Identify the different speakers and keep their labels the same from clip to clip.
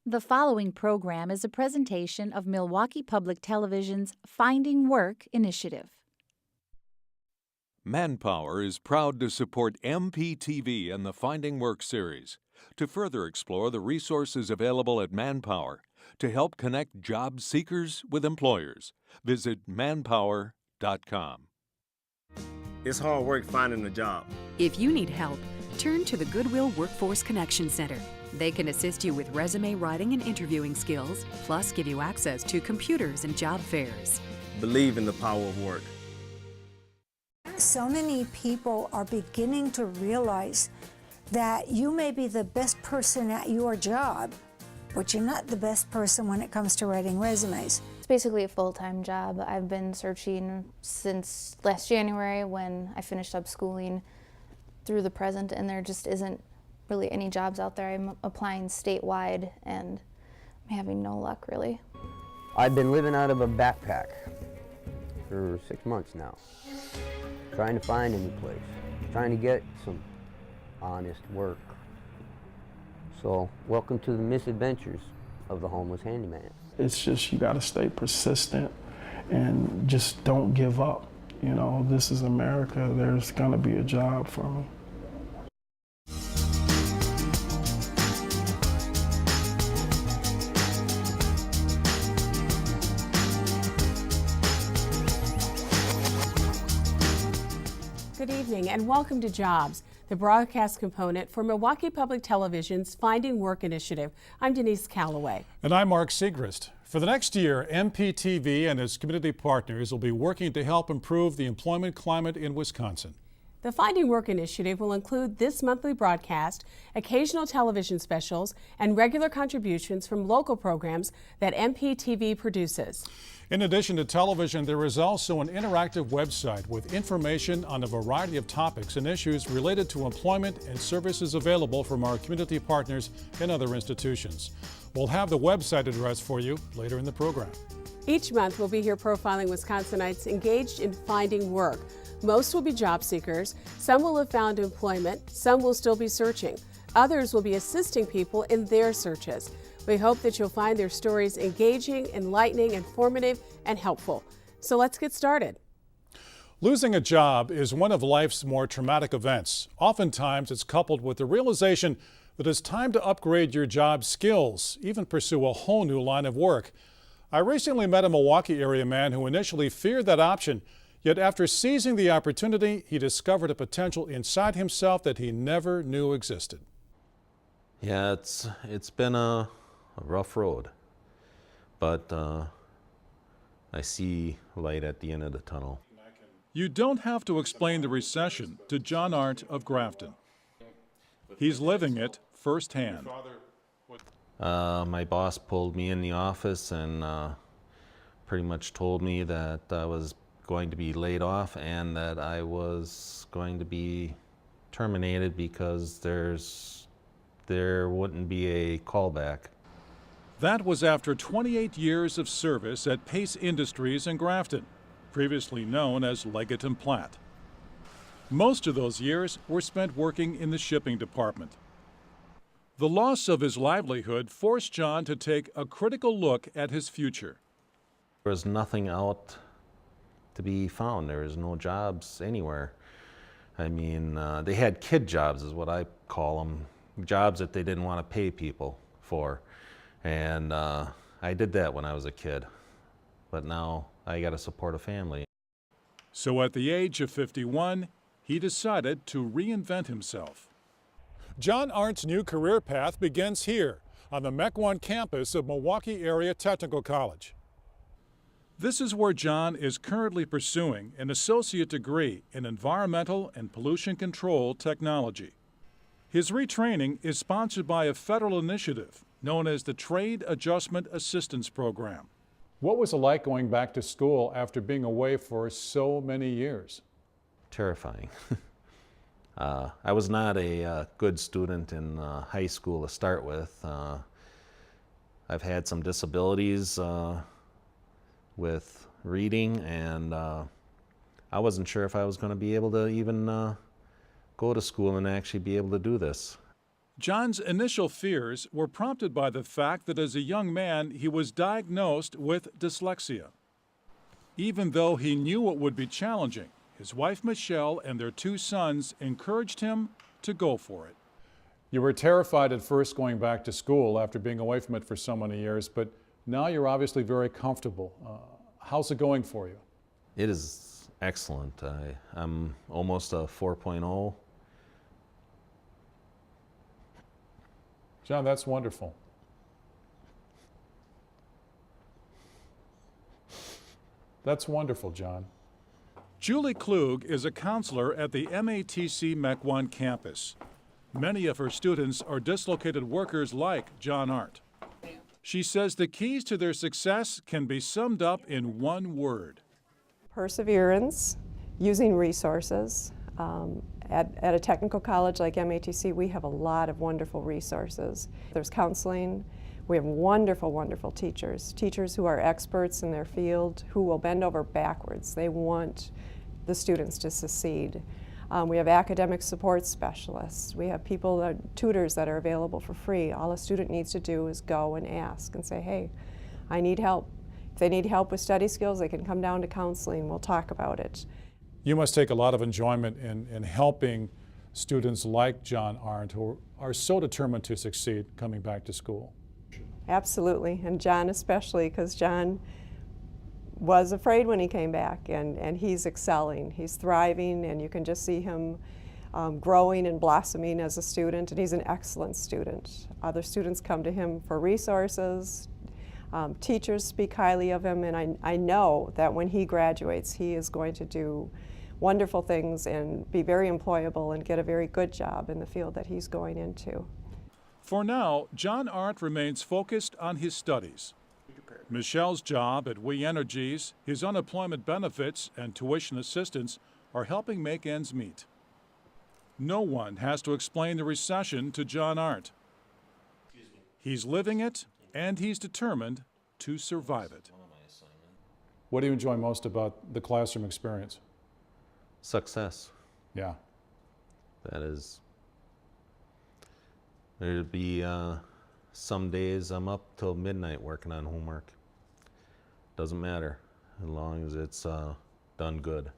Speaker 1: The following program is a presentation of Milwaukee Public Television's Finding Work initiative.
Speaker 2: Manpower is proud to support MPTV and the Finding Work series to further explore the resources available at Manpower to help connect job seekers with employers. Visit manpower.com.
Speaker 3: It's hard work finding a job.
Speaker 4: If you need help, turn to the Goodwill Workforce Connection Center. They can assist you with resume writing and interviewing skills, plus give you access to computers and job fairs.
Speaker 3: Believe in the power of work.
Speaker 5: So many people are beginning to realize that you may be the best person at your job, but you're not the best person when it comes to writing resumes.
Speaker 6: It's basically a full-time job. I've been searching since last January when I finished up schooling through the present, and there just isn't really any jobs out there. I'm applying statewide and I'm having no luck really.
Speaker 7: I've been living out of a backpack for 6 months now, trying to find any place, trying to get some honest work. So welcome to the misadventures of the homeless handyman.
Speaker 8: It's just you gotta stay persistent and just don't give up. You know, this is America, there's gonna be a job for me.
Speaker 9: Good evening and welcome to Jobs, the broadcast component for Milwaukee Public Television's Finding Work initiative. I'm Denise Calloway.
Speaker 10: And I'm Mark Segrist. For the next year, MPTV and its community partners will be working to help improve the employment climate in Wisconsin.
Speaker 9: The Finding Work initiative will include this monthly broadcast, occasional television specials, and regular contributions from local programs that MPTV produces.
Speaker 10: In addition to television, there is also an interactive website with information on a variety of topics and issues related to employment and services available from our community partners and other institutions. We'll have the website address for you later in the program.
Speaker 9: Each month, we'll be here profiling Wisconsinites engaged in finding work. Most will be job seekers, some will have found employment, some will still be searching. Others will be assisting people in their searches. We hope that you'll find their stories engaging, enlightening, informative, and helpful. So let's get started.
Speaker 10: Losing a job is one of life's more traumatic events. Oftentimes, it's coupled with the realization that it's time to upgrade your job skills, even pursue a whole new line of work. I recently met a Milwaukee area man who initially feared that option, yet after seizing the opportunity, he discovered a potential inside himself that he never knew existed.
Speaker 11: Yeah, it's been a rough road, but I see light at the end of the tunnel.
Speaker 10: You don't have to explain the recession to John Arndt of Grafton. He's living it firsthand.
Speaker 11: My boss pulled me in the office and pretty much told me that I was going to be laid off and that I was going to be terminated because there wouldn't be a callback.
Speaker 10: That was after 28 years of service at Pace Industries in Grafton, previously known as Leggett & Platt. Most of those years were spent working in the shipping department. The loss of his livelihood forced John to take a critical look at his future.
Speaker 11: There was nothing out to be found. There was no jobs anywhere. I mean, they had kid jobs is what I call them, jobs that they didn't want to pay people for. And I did that when I was a kid, but now I got to support a family.
Speaker 10: So at the age of 51, he decided to reinvent himself. John Arndt's new career path begins here on the MEC1 campus of Milwaukee Area Technical College. This is where John is currently pursuing an associate degree in environmental and pollution control technology. His retraining is sponsored by a federal initiative known as the Trade Adjustment Assistance Program. What was it like going back to school after being away for so many years?
Speaker 11: Terrifying. I was not a good student in high school to start with. I've had some disabilities with reading, and I wasn't sure if I was going to be able to even go to school and actually be able to do this.
Speaker 10: John's initial fears were prompted by the fact that as a young man, he was diagnosed with dyslexia. Even though he knew it would be challenging, his wife Michelle and their 2 sons encouraged him to go for it. You were terrified at first going back to school after being away from it for so many years, but now you're obviously very comfortable. How's it going for you?
Speaker 11: It is excellent. I'm almost a 4.0.
Speaker 10: John, that's wonderful. That's wonderful, John. Julie Klug is a counselor at the MATC MEC1 campus. Many of her students are dislocated workers like John Arndt. She says the keys to their success can be summed up in one word.
Speaker 12: Perseverance, using resources. At a technical college like MATC, we have a lot of wonderful resources. There's counseling. We have wonderful, wonderful teachers who are experts in their field, who will bend over backwards. They want the students to succeed. We have academic support specialists. We have people, tutors that are available for free. All a student needs to do is go and ask and say, hey, I need help. If they need help with study skills, they can come down to counseling. We'll talk about it.
Speaker 10: You must take a lot of enjoyment in helping students like John Arndt who are so determined to succeed coming back to school.
Speaker 12: Absolutely, and John especially, because John was afraid when he came back, and he's excelling. He's thriving, and you can just see him growing and blossoming as a student, and he's an excellent student. Other students come to him for resources. Teachers speak highly of him, and I know that when he graduates, he is going to do wonderful things and be very employable and get a very good job in the field that he's going into.
Speaker 10: For now, John Arndt remains focused on his studies. Michelle's job at We Energies, his unemployment benefits, and tuition assistance are helping make ends meet. No one has to explain the recession to John Arndt. He's living it, and he's determined to survive it. What do you enjoy most about the classroom experience?
Speaker 11: Success.
Speaker 10: Yeah.
Speaker 11: That is, there'll be some days I'm up till midnight working on homework. Doesn't matter, as long as it's done good.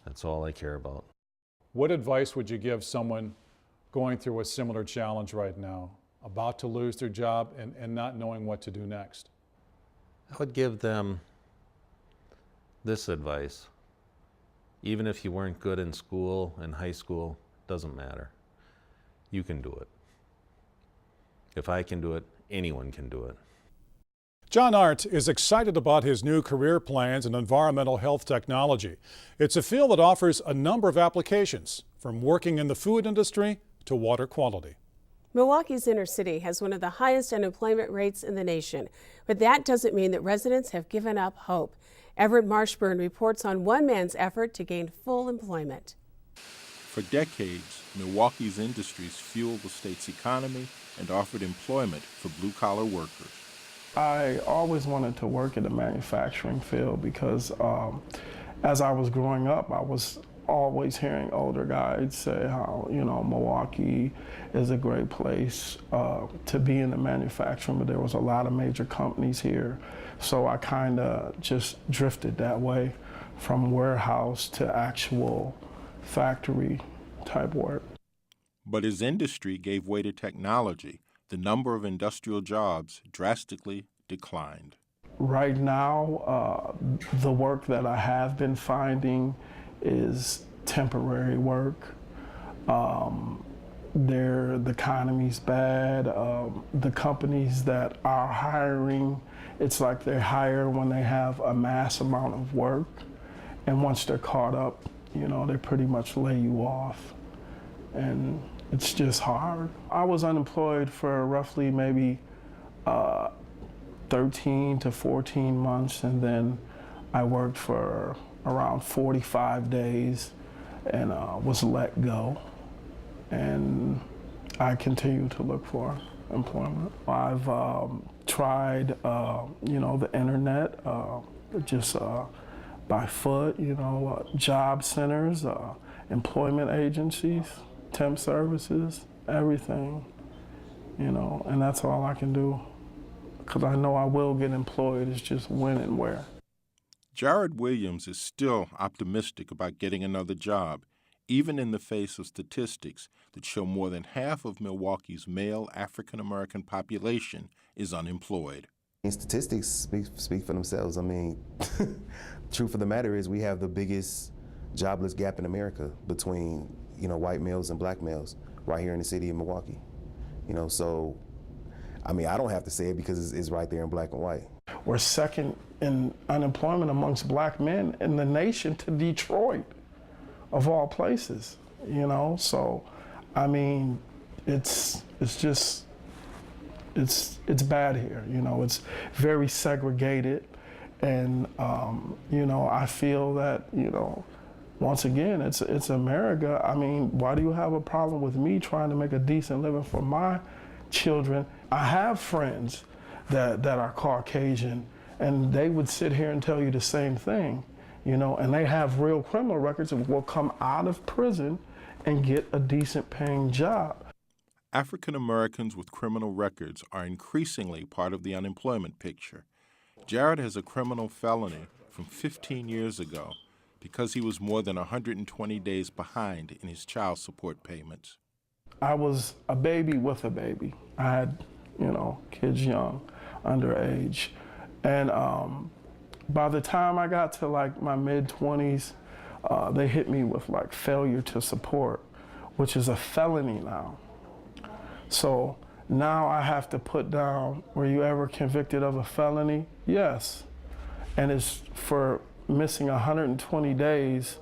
Speaker 11: That's all I care about.
Speaker 10: What advice would you give someone going through a similar challenge right now, about to lose their job and not knowing what to do next?
Speaker 11: I would give them this advice. Even if you weren't good in school, in high school, doesn't matter. You can do it. If I can do it, anyone can do it.
Speaker 10: John Arndt is excited about his new career plans in environmental health technology. It's a field that offers a number of applications, from working in the food industry to water quality.
Speaker 9: Milwaukee's inner city has one of the highest unemployment rates in the nation, but that doesn't mean that residents have given up hope. Everett Marshburn reports on one man's effort to gain full employment.
Speaker 13: For decades, Milwaukee's industries fueled the state's economy and offered employment for blue-collar workers.
Speaker 8: I always wanted to work in the manufacturing field because as I was growing up, I was always hearing older guys say how, Milwaukee is a great place to be in the manufacturing, but there was a lot of major companies here. So I kind of just drifted that way from warehouse to actual factory type work.
Speaker 13: But as industry gave way to technology, the number of industrial jobs drastically declined.
Speaker 8: Right now, the work that I have been finding is temporary work. The economy's bad. The companies that are hiring, it's like they hire when they have a mass amount of work, and once they're caught up, they pretty much lay you off, and it's just hard. I was unemployed for roughly maybe 13 to 14 months, and then I worked for around 45 days and was let go, and I continue to look for employment. I've tried, the internet, just by foot, job centers, employment agencies, temp services, everything, you know, and that's all I can do. Because I know I will get employed, it's just when and where.
Speaker 13: Jared Williams is still optimistic about getting another job, even in the face of statistics that show more than half of Milwaukee's male African-American population is unemployed.
Speaker 14: Statistics speak for themselves. I mean, truth of the matter is we have the biggest jobless gap in America between, you know, white males and black males right here in the city of Milwaukee. You know, so, I mean, I don't have to say it because it's right there in black and white.
Speaker 8: We're second in unemployment amongst black men in the nation to Detroit, of all places, you know? So, I mean, it's bad here, you know? It's very segregated, and, you know, I feel that, you know, once again, it's America. I mean, why do you have a problem with me trying to make a decent living for my children? I have friends that are Caucasian, and they would sit here and tell you the same thing, you know, and they have real criminal records and will come out of prison and get a decent paying job.
Speaker 13: African Americans with criminal records are increasingly part of the unemployment picture. Jared has a criminal felony from 15 years ago because he was more than 120 days behind in his child support payments.
Speaker 8: I was a baby with a baby. I had, you know, kids young, underage. And by the time I got to like my mid-20s, they hit me with like failure to support, which is a felony now. So now I have to put down, were you ever convicted of a felony? Yes. And it's for missing 120 days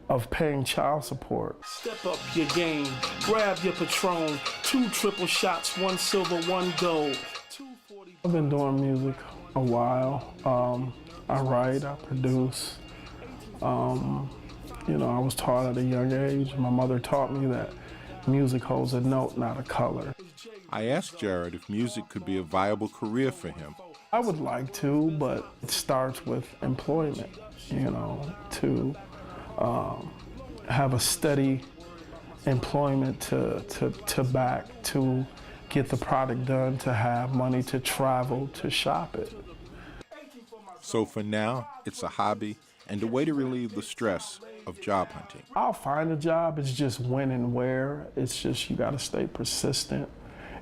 Speaker 8: of paying child support.
Speaker 15: Step up your game, grab your Patron, 2 triple shots, 1 silver, 1 gold.
Speaker 8: I've been doing music a while. I write, I produce. You know, I was taught at a young age. My mother taught me that music holds a note, not a color.
Speaker 13: I asked Jared if music could be a viable career for him.
Speaker 8: I would like to, but it starts with employment, you know, to have a steady employment to back, to get the product done, to have money to travel, to shop it.
Speaker 13: So for now, it's a hobby and a way to relieve the stress of job hunting.
Speaker 8: I'll find a job, it's just when and where. It's just you gotta stay persistent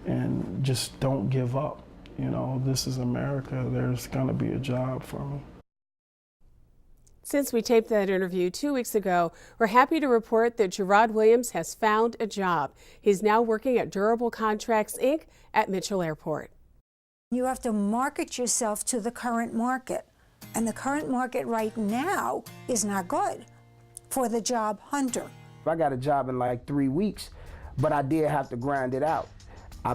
Speaker 8: and just don't give up. You know, this is America, there's gonna be a job for me.
Speaker 9: Since we taped that interview 2 weeks ago, we're happy to report that Jared Williams has found a job. He's now working at Durable Contracts, Inc. at Mitchell Airport.
Speaker 5: You have to market yourself to the current market. And the current market right now is not good for the job hunter.
Speaker 16: I got a job in like 3 weeks, but I did have to grind it out. I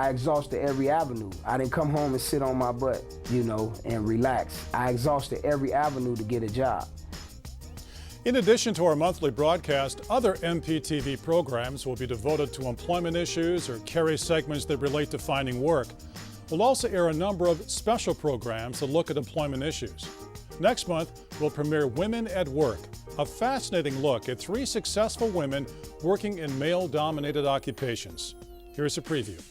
Speaker 16: exhausted every avenue. I didn't come home and sit on my butt, you know, and relax. I exhausted every avenue to get a job.
Speaker 10: In addition to our monthly broadcast, other MPTV programs will be devoted to employment issues or carry segments that relate to finding work. We'll also air a number of special programs that look at employment issues. Next month, we'll premiere Women at Work, a fascinating look at 3 successful women working in male-dominated occupations. Here's a preview.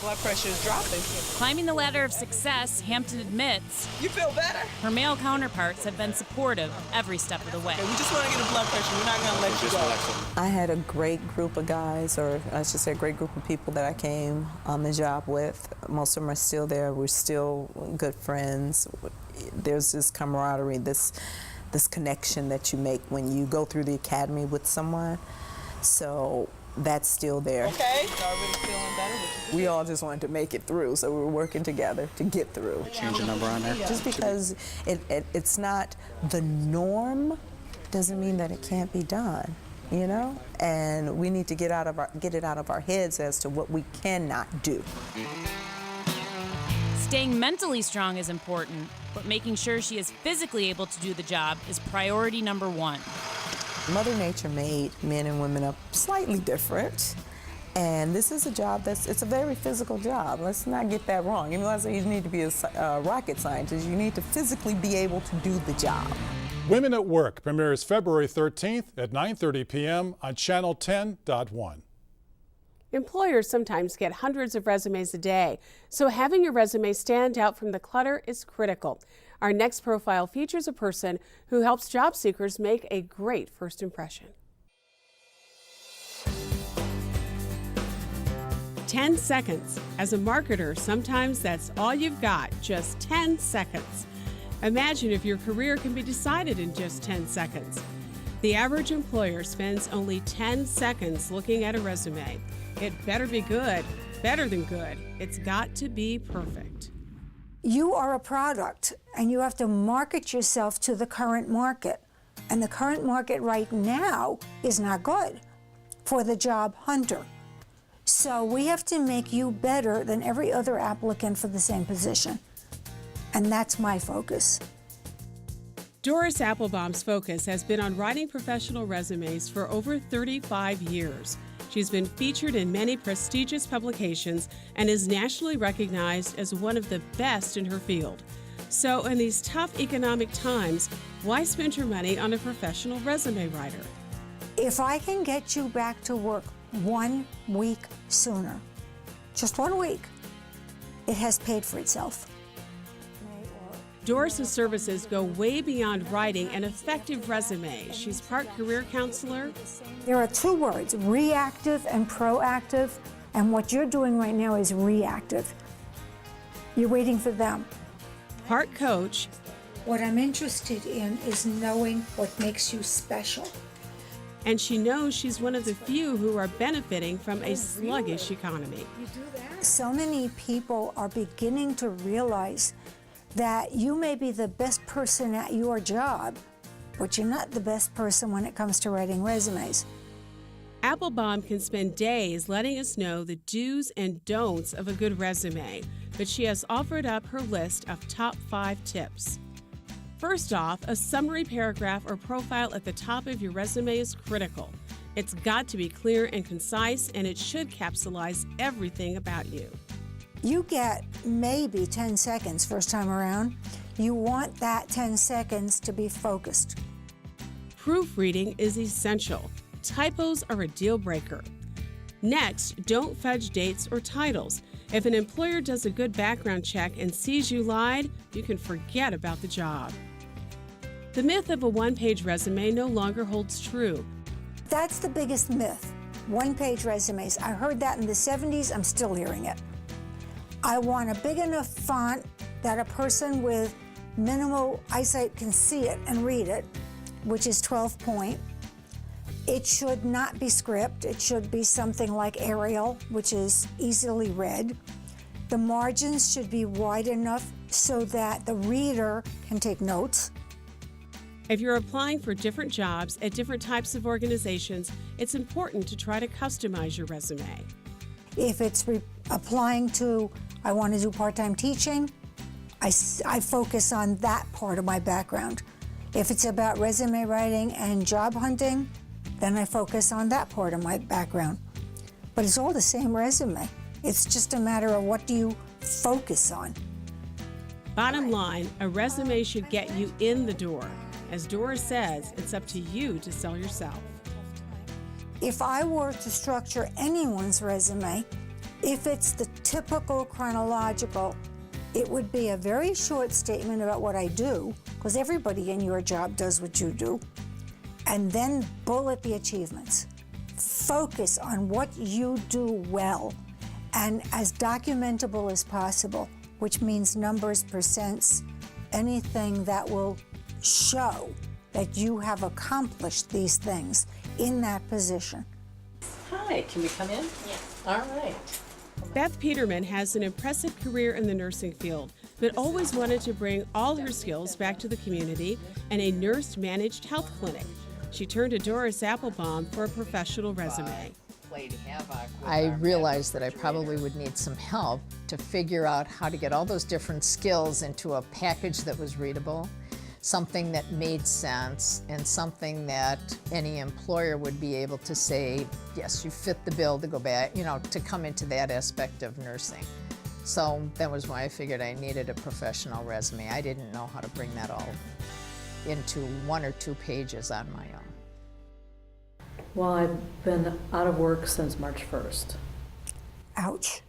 Speaker 17: Blood pressure is dropping.
Speaker 18: Climbing the ladder of success, Hampton admits
Speaker 17: You feel better?
Speaker 18: her male counterparts have been supportive every step of the way.
Speaker 17: Okay, we just want to get a blood pressure. We're not going to let you go.
Speaker 19: I had a great group of guys, or I should say a great group of people that I came on the job with. Most of them are still there. We're still good friends. There's this camaraderie, this connection that you make when you go through the academy with someone. So that's still there.
Speaker 17: Okay. Y'all really feeling better?
Speaker 19: We all just wanted to make it through, so we were working together to get through.
Speaker 20: Change the number on there.
Speaker 19: Just because it's not the norm doesn't mean that it can't be done, you know? And we need to get it out of our heads as to what we cannot do.
Speaker 18: Staying mentally strong is important, but making sure she is physically able to do the job is priority number 1.
Speaker 19: Mother Nature made men and women up slightly different. And this is a job it's a very physical job. Let's not get that wrong. You know, I say you need to be a rocket scientist. You need to physically be able to do the job.
Speaker 10: Women at Work premieres February 13th at 9:30 p.m. on Channel 10.1.
Speaker 9: Employers sometimes get hundreds of resumes a day, so having your resume stand out from the clutter is critical. Our next profile features a person who helps job seekers make a great first impression. 10 seconds. As a marketer, sometimes that's all you've got, just 10 seconds. Imagine if your career can be decided in just 10 seconds. The average employer spends only 10 seconds looking at a resume. It better be good, better than good. It's got to be perfect.
Speaker 5: You are a product, and you have to market yourself to the current market. And the current market right now is not good for the job hunter. So we have to make you better than every other applicant for the same position. And that's my focus.
Speaker 9: Doris Applebaum's focus has been on writing professional resumes for over 35 years. She's been featured in many prestigious publications and is nationally recognized as one of the best in her field. So in these tough economic times, why spend your money on a professional resume writer?
Speaker 5: If I can get you back to work 1 week sooner, just 1 week, it has paid for itself.
Speaker 9: Doris's services go way beyond writing an effective resume. She's part career counselor.
Speaker 5: There are 2 words, reactive and proactive, and what you're doing right now is reactive. You're waiting for them.
Speaker 9: Part coach.
Speaker 5: What I'm interested in is knowing what makes you special.
Speaker 9: And she knows she's one of the few who are benefiting from a sluggish economy.
Speaker 5: So many people are beginning to realize that you may be the best person at your job, but you're not the best person when it comes to writing resumes.
Speaker 9: Applebaum can spend days letting us know the do's and don'ts of a good resume, but she has offered up her list of top 5 tips. First off, a summary paragraph or profile at the top of your resume is critical. It's got to be clear and concise, and it should capsulize everything about you.
Speaker 5: You get maybe 10 seconds first time around. You want that 10 seconds to be focused.
Speaker 9: Proofreading is essential. Typos are a deal breaker. Next, don't fudge dates or titles. If an employer does a good background check and sees you lied, you can forget about the job. The myth of a one-page resume no longer holds true.
Speaker 5: That's the biggest myth, one-page resumes. I heard that in the 70s, I'm still hearing it. I want a big enough font that a person with minimal eyesight can see it and read it, which is 12 point. It should not be script. It should be something like Arial, which is easily read. The margins should be wide enough so that the reader can take notes.
Speaker 9: If you're applying for different jobs at different types of organizations, it's important to try to customize your resume.
Speaker 5: If it's applying to, I want to do part-time teaching, I focus on that part of my background. If it's about resume writing and job hunting, then I focus on that part of my background. But it's all the same resume. It's just a matter of what do you focus on.
Speaker 9: Bottom line, a resume should get you in the door. As Doris says, it's up to you to sell yourself.
Speaker 5: If I were to structure anyone's resume, if it's the typical chronological, it would be a very short statement about what I do, because everybody in your job does what you do, and then bullet the achievements. Focus on what you do well and as documentable as possible, which means numbers, percents, anything that will show that you have accomplished these things in that position.
Speaker 20: Hi, can we come in? Yes. All right.
Speaker 9: Beth Peterman has an impressive career in the nursing field, but always wanted to bring all her skills back to the community and a nurse-managed health clinic. She turned to Doris Applebaum for a professional resume.
Speaker 21: I realized that I probably would need some help to figure out how to get all those different skills into a package that was readable, something that made sense, and something that any employer would be able to say, yes, you fit the bill to go back, to come into that aspect of nursing. So that was why I figured I needed a professional resume. I didn't know how to bring that all into 1 or 2 pages on my own.
Speaker 20: Well, I've been out of work since March 1st.
Speaker 5: Ouch.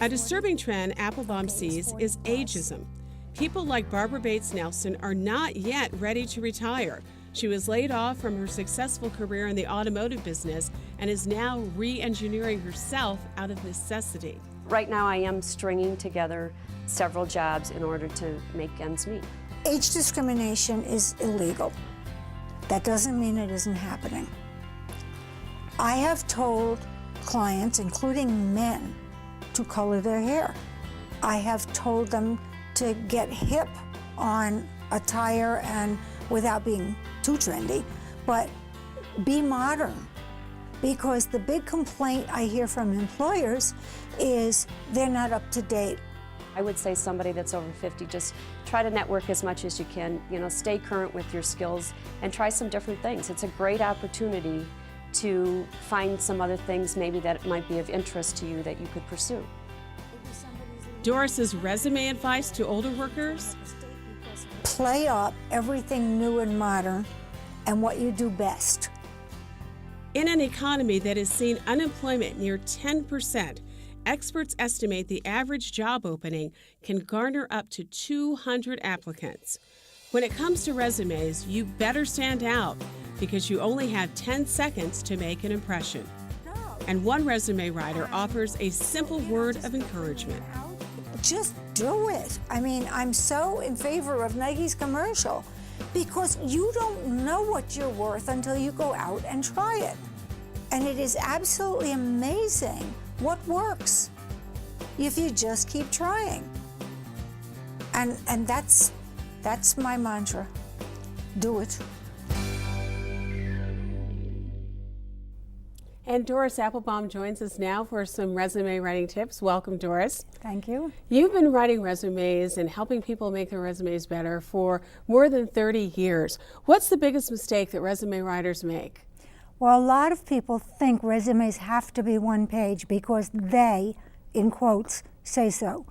Speaker 9: A disturbing trend Applebaum sees is ageism. People like Barbara Bates Nelson are not yet ready to retire. She was laid off from her successful career in the automotive business and is now re-engineering herself out of necessity.
Speaker 1: Right now I am stringing together several jobs in order to make ends meet.
Speaker 5: Age discrimination is illegal. That doesn't mean it isn't happening. I have told clients, including men, to color their hair. I have told them to get hip on attire and without being too trendy, but be modern. Because the big complaint I hear from employers is they're not up to date.
Speaker 1: I would say somebody that's over 50, just try to network as much as you can, stay current with your skills and try some different things. It's a great opportunity to find some other things maybe that might be of interest to you that you could pursue.
Speaker 9: Doris's resume advice to older workers?
Speaker 5: Play up everything new and modern and what you do best.
Speaker 9: In an economy that has seen unemployment near 10%, experts estimate the average job opening can garner up to 200 applicants. When it comes to resumes, you better stand out because you only have 10 seconds to make an impression. And one resume writer offers a simple word of encouragement.
Speaker 5: Just do it. I mean, I'm so in favor of Nike's commercial because you don't know what you're worth until you go out and try it. And it is absolutely amazing what works if you just keep trying. And that's my mantra. Do it.
Speaker 9: And Doris Applebaum joins us now for some resume writing tips. Welcome, Doris.
Speaker 5: Thank you.
Speaker 9: You've been writing resumes and helping people make their resumes better for more than 30 years. What's the biggest mistake that resume writers make?
Speaker 5: Well, a lot of people think resumes have to be one page because they, in quotes, say so.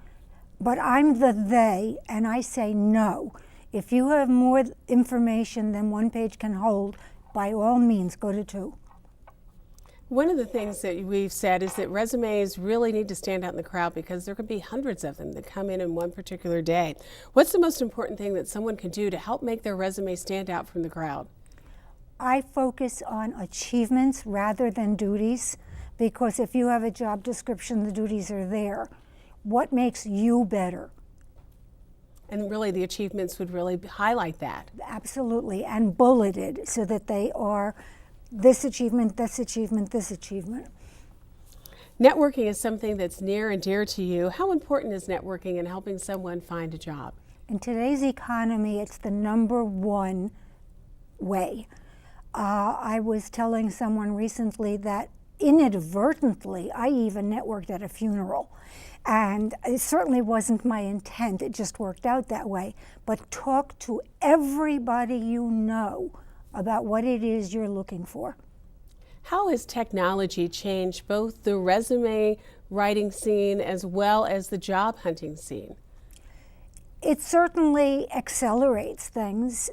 Speaker 5: But I'm the they, and I say no. If you have more information than one page can hold, by all means, go to 2.
Speaker 9: One of the things that we've said is that resumes really need to stand out in the crowd because there could be hundreds of them that come in one particular day. What's the most important thing that someone can do to help make their resume stand out from the crowd?
Speaker 5: I focus on achievements rather than duties because if you have a job description, the duties are there. What makes you better?
Speaker 9: And really the achievements would really highlight that.
Speaker 5: Absolutely, and bulleted so that they are this achievement, this achievement, this achievement.
Speaker 9: Networking is something that's near and dear to you. How important is networking in helping someone find a job?
Speaker 5: In today's economy, it's the #1 way. I was telling someone recently that inadvertently, I even networked at a funeral. And it certainly wasn't my intent, it just worked out that way. But talk to everybody you know about what it is you're looking for.
Speaker 9: How has technology changed both the resume writing scene as well as the job hunting scene?
Speaker 5: It certainly accelerates things.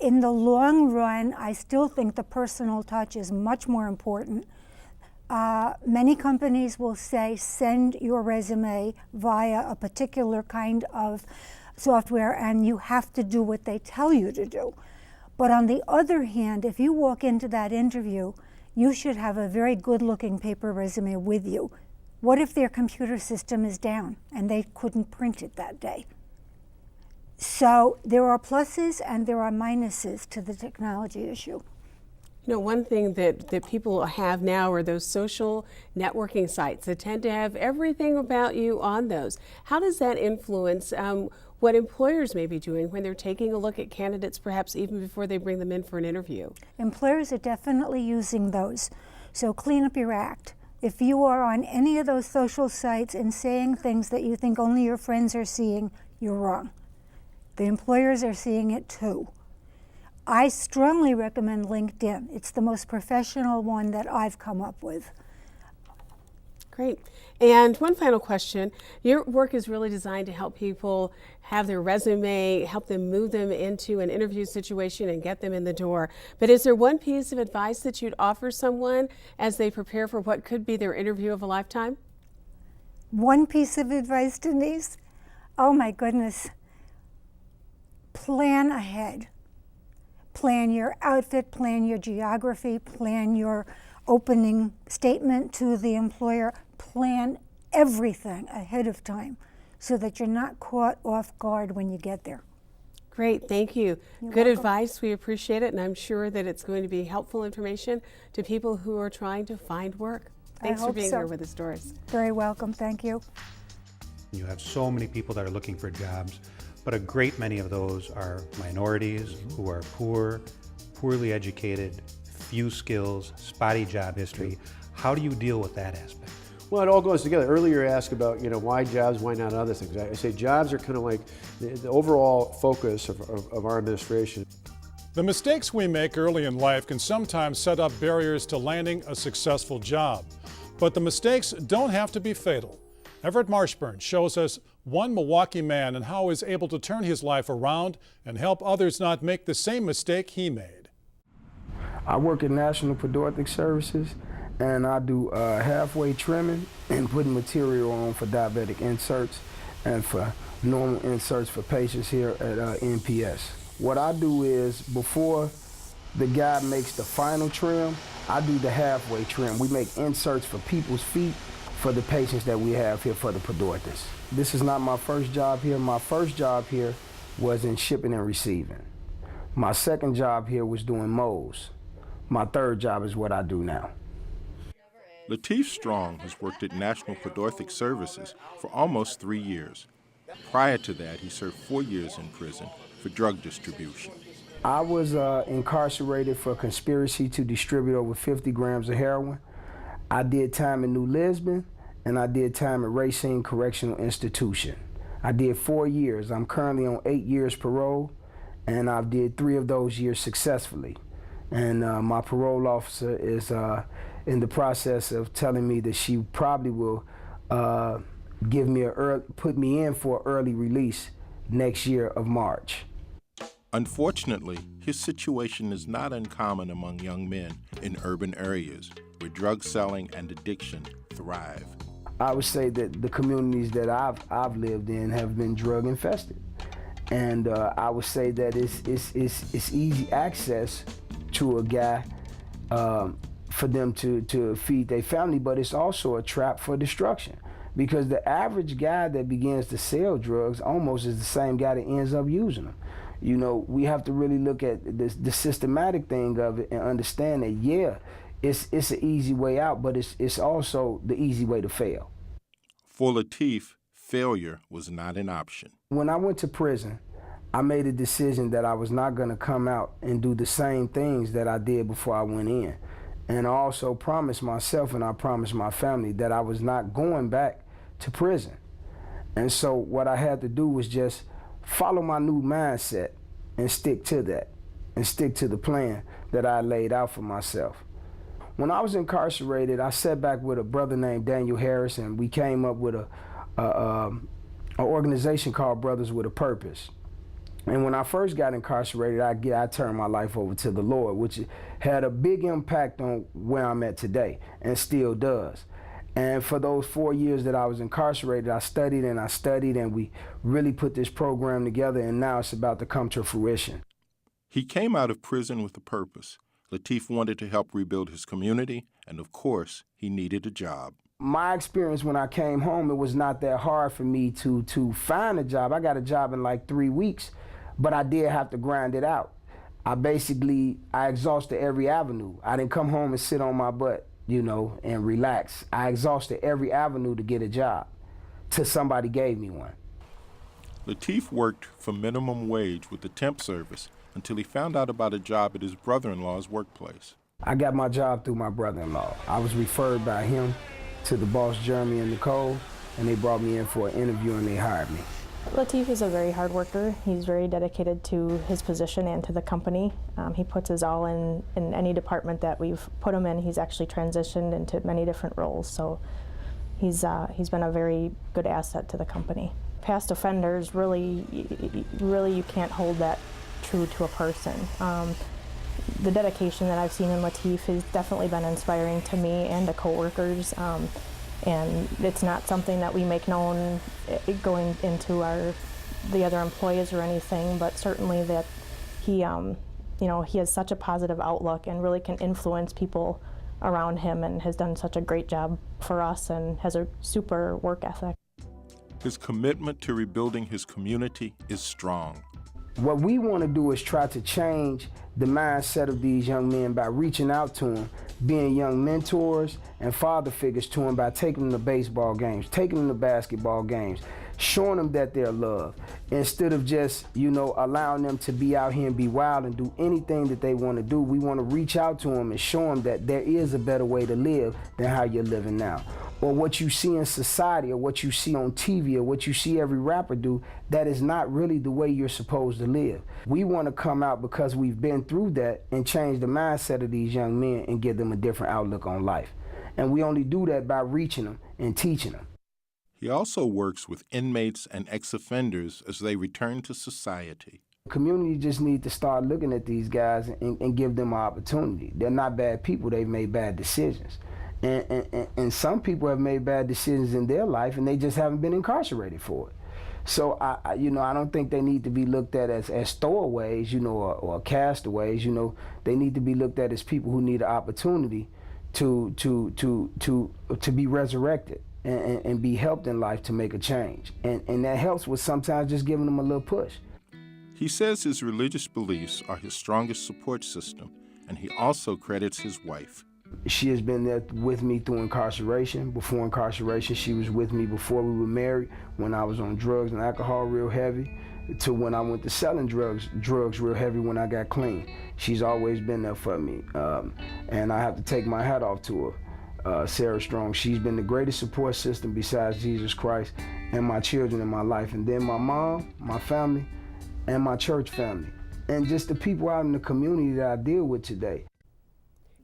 Speaker 5: In the long run, I still think the personal touch is much more important. Many companies will say, send your resume via a particular kind of software and you have to do what they tell you to do. But on the other hand, if you walk into that interview, you should have a very good-looking paper resume with you. What if their computer system is down and they couldn't print it that day? So there are pluses and there are minuses to the technology issue.
Speaker 9: You know, one thing that people have now are those social networking sites that tend to have everything about you on those. How does that influence what employers may be doing when they're taking a look at candidates, perhaps even before they bring them in for an interview?
Speaker 5: Employers are definitely using those. So clean up your act. If you are on any of those social sites and saying things that you think only your friends are seeing, you're wrong. The employers are seeing it too. I strongly recommend LinkedIn. It's the most professional one that I've come up with.
Speaker 9: Great. And one final question. Your work is really designed to help people have their resume, help them move them into an interview situation and get them in the door. But is there one piece of advice that you'd offer someone as they prepare for what could be their interview of a lifetime?
Speaker 5: One piece of advice, Denise? Oh my goodness. Plan ahead. Plan your outfit, plan your geography, plan your opening statement to the employer. Plan everything ahead of time so that you're not caught off guard when you get there.
Speaker 9: Great, thank you.
Speaker 5: You're
Speaker 9: Good
Speaker 5: welcome.
Speaker 9: advice, we appreciate it, and I'm sure that it's going to be helpful information to people who are trying to find work. Thanks
Speaker 5: I
Speaker 9: for
Speaker 5: hope
Speaker 9: being
Speaker 5: so.
Speaker 9: here with us, Doris.
Speaker 5: Very welcome, thank you.
Speaker 2: You have so many people that are looking for jobs, but a great many of those are minorities who are poor, poorly educated, few skills, spotty job history. How do you deal with that aspect?
Speaker 22: Well, it all goes together. Earlier you asked about, why jobs, why not other things. I say jobs are kind of like the overall focus of our administration.
Speaker 10: The mistakes we make early in life can sometimes set up barriers to landing a successful job. But the mistakes don't have to be fatal. Everett Marshburn shows us one Milwaukee man and how he was able to turn his life around and help others not make the same mistake he made.
Speaker 16: I work at National Podorthic Services, and I do halfway trimming and putting material on for diabetic inserts and for normal inserts for patients here at NPS. What I do is, before the guy makes the final trim, I do the halfway trim. We make inserts for people's feet for the patients that we have here for the Podorthis. This is not my first job here. My first job here was in shipping and receiving. My second job here was doing mows. My third job is what I do now.
Speaker 13: Lateef Strong has worked at National Podorthic Services for almost 3 years. Prior to that, he served 4 years in prison for drug distribution.
Speaker 16: I was incarcerated for conspiracy to distribute over 50 grams of heroin. I did time in New Lisbon, and I did time at Racine Correctional Institution. I did 4 years. I'm currently on 8 years parole, and I've did 3 of those years successfully. And my parole officer is in the process of telling me that she probably will give me put me in for early release next year of March.
Speaker 13: Unfortunately, his situation is not uncommon among young men in urban areas where drug selling and addiction thrive.
Speaker 16: I would say that the communities that I've lived in have been drug infested, and I would say that it's easy access to a guy for them to feed their family, but it's also a trap for destruction, because the average guy that begins to sell drugs almost is the same guy that ends up using them. We have to really look at the systematic thing of it and understand that, yeah, it's an easy way out, but it's also the easy way to fail.
Speaker 13: For Lateef, failure was not an option.
Speaker 16: When I went to prison, I made a decision that I was not going to come out and do the same things that I did before I went in. And I also promised myself and I promised my family that I was not going back to prison. And so what I had to do was just follow my new mindset and stick to that, and stick to the plan that I laid out for myself. When I was incarcerated, I sat back with a brother named Daniel Harris, and we came up with an organization called Brothers with a Purpose. And when I first got incarcerated, I turned my life over to the Lord, which had a big impact on where I'm at today, and still does. And for those 4 years that I was incarcerated, I studied, and we really put this program together, and now it's about to come to fruition.
Speaker 13: He came out of prison with a purpose. Lateef wanted to help rebuild his community, and of course, he needed a job.
Speaker 16: My experience when I came home, it was not that hard for me to find a job. I got a job in like 3 weeks, but I did have to grind it out. I exhausted every avenue. I didn't come home and sit on my butt, and relax. I exhausted every avenue to get a job till somebody gave me one.
Speaker 13: Lateef worked for minimum wage with the temp service until he found out about a job at his brother-in-law's workplace.
Speaker 16: I got my job through my brother-in-law. I was referred by him to the boss, Jeremy and Nicole, and they brought me in for an interview and they hired me.
Speaker 23: Lateef is a very hard worker. He's very dedicated to his position and to the company. He puts his all in any department that we've put him in. He's actually transitioned into many different roles. So He's been a very good asset to the company. Past offenders, really you can't hold that true to a person. The dedication that I've seen in Latif has definitely been inspiring to me and to coworkers, and it's not something that we make known going into the other employees or anything, but certainly that he he has such a positive outlook and really can influence people around him, and has done such a great job for us and has a super work ethic.
Speaker 13: His commitment to rebuilding his community is strong.
Speaker 16: What we want to do is try to change the mindset of these young men by reaching out to them, being young mentors and father figures to them by taking them to baseball games, taking them to basketball games, showing them that they're loved, instead of just, allowing them to be out here and be wild and do anything that they want to do. We want to reach out to them and show them that there is a better way to live than how you're living now. Or what you see in society, or what you see on TV, or what you see every rapper do, that is not really the way you're supposed to live. We want to come out because we've been through that and change the mindset of these young men and give them a different outlook on life. And we only do that by reaching them and teaching them.
Speaker 13: He also works with inmates and ex-offenders as they return to society.
Speaker 16: The community just needs to start looking at these guys and give them an opportunity. They're not bad people, they've made bad decisions. And some people have made bad decisions in their life and they just haven't been incarcerated for it. So I don't think they need to be looked at as stowaways, or castaways. They need to be looked at as people who need an opportunity to be resurrected and be helped in life to make a change. And that helps with sometimes just giving them a little push.
Speaker 13: He says his religious beliefs are his strongest support system, and he also credits his wife.
Speaker 16: She has been there with me through incarceration. Before incarceration, she was with me before we were married, when I was on drugs and alcohol real heavy, to when I went to selling drugs real heavy when I got clean. She's always been there for me, and I have to take my hat off to her. Sarah Strong, she's been the greatest support system besides Jesus Christ and my children in my life. And then my mom, my family, and my church family, and just the people out in the community that I deal with today.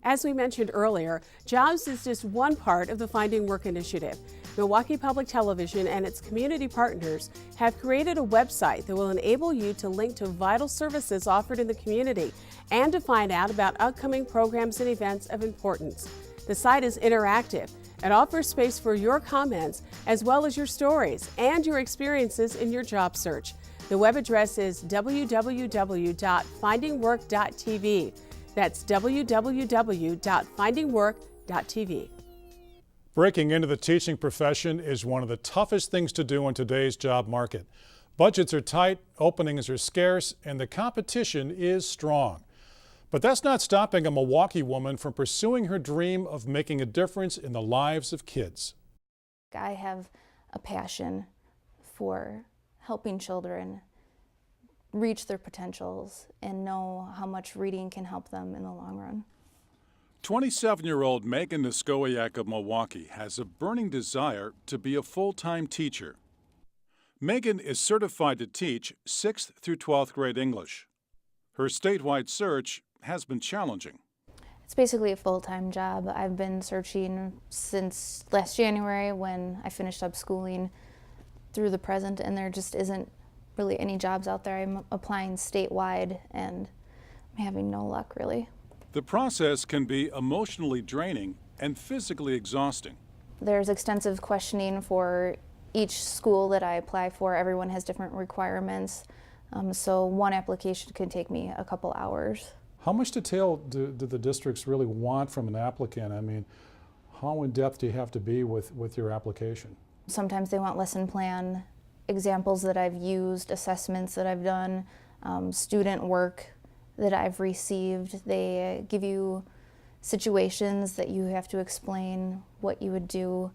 Speaker 9: As we mentioned earlier, jobs is just one part of the Finding Work initiative. Milwaukee Public Television and its community partners have created a website that will enable you to link to vital services offered in the community and to find out about upcoming programs and events of importance. The site is interactive. It offers space for your comments as well as your stories and your experiences in your job search. The web address is www.findingwork.tv. That's www.findingwork.tv.
Speaker 10: Breaking into the teaching profession is one of the toughest things to do in today's job market. Budgets are tight, openings are scarce, and the competition is strong. But that's not stopping a Milwaukee woman from pursuing her dream of making a difference in the lives of kids.
Speaker 3: I have a passion for helping children reach their potentials and know how much reading can help them in the long run.
Speaker 10: 27-year-old Megan Niskowiak of Milwaukee has a burning desire to be a full-time teacher. Megan is certified to teach 6th through 12th grade English. Her statewide search has been challenging.
Speaker 3: It's basically a full-time job. I've been searching since last January when I finished up schooling through the present, and there just isn't really any jobs out there. I'm applying statewide and I'm having no luck really.
Speaker 10: The process can be emotionally draining and physically exhausting.
Speaker 3: There's extensive questioning for each school that I apply for. Everyone has different requirements, so one application can take me a couple hours.
Speaker 10: How much detail do the districts really want from an applicant? I mean, how in depth do you have to be with your application? Sometimes
Speaker 3: they want lesson plan, examples that I've used, assessments that I've done, student work that I've received. They give you situations that you have to explain what you would do.